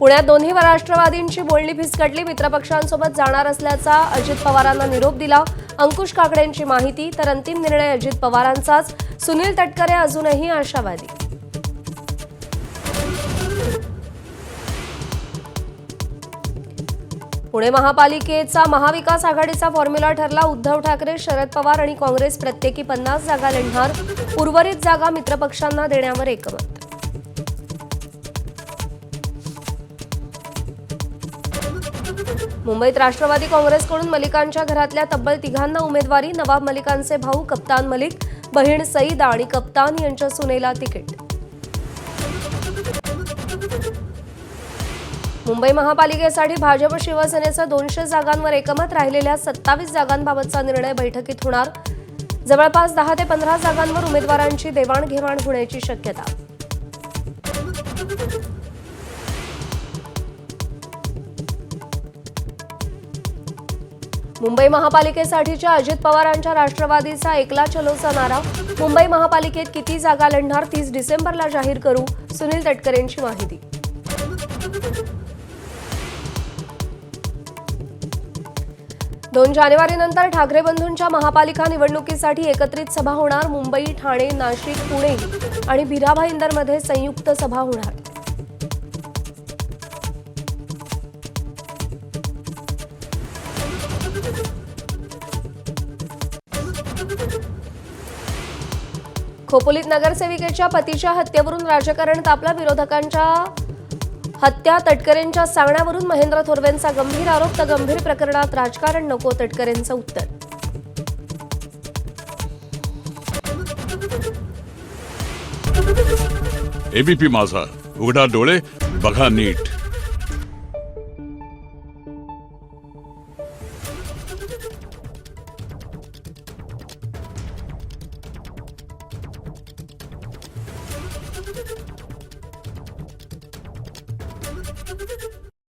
पुण्यात दोन्ही राष्ट्रवादींची बोलणी फिसकटली। मित्रपक्षांसोबत जाणार असल्याचा अजित पवारांना निरोप दिला। अंकुश काकडेंची माहिती, तर अंतिम निर्णय अजित पवारांचाच। सुनील तटकरे अजूनही आशावादी। पुणे महापालिकेचा महाविकास आघाडीचा फॉर्म्युला ठरला। उद्धव ठाकरे, शरद पवार आणि काँग्रेस प्रत्येकी 50 जागा लढणार। उर्वरित जागा मित्रपक्षांना देण्यावर एकमत। मुंबईत राष्ट्रवादी काँग्रेसकडून मलिकांच्या घरातल्या तब्बल 3 उमेदवारी। नवाब मलिकांचे भाऊ कप्तान मलिक, बहीण सईदा आणि कप्तान यांच्या सुनेला तिकीट। मुंबई महापालिकेसाठी भाजप शिवसेनेचं 200 जागांवर एकमत। राहिलेल्या 27 जागांबाबतचा निर्णय बैठकीत होणार। जवळपास 10 ते 15 जागांवर उमेदवारांची देवाणघेवाण होण्याची शक्यता। मुंबई महापालिकेसाठीच्या अजित पवारांच्या राष्ट्रवादीचा एकला चलोचा नारा। मुंबई महापालिकेत किती जागा लढणार 30 डिसेंबरला जाहीर करू। सुनील तटकरेंची माहिती। 2 जानेवारीनंतर ठाकरे बंधूंच्या महापालिका निवडणुकीसाठी एकत्रित सभा होणार। मुंबई, ठाणे, नाशिक, पुणे आणि भिरा भाईंदरमध्ये संयुक्त सभा होणार। खोपोलीत नगरसेविकेच्या पतीच्या हत्येवरून राजकारण तापलं। विरोधकांच्या हत्या तटकरेंच्या सांगण्यावरून महेंद्र थोरवेंचा गंभीर आरोप। तर गंभीर प्रकरणात राजकारण नको, तटकरेंचं उत्तर। एबीपी माझा, उघडा डोळे बघा नीट।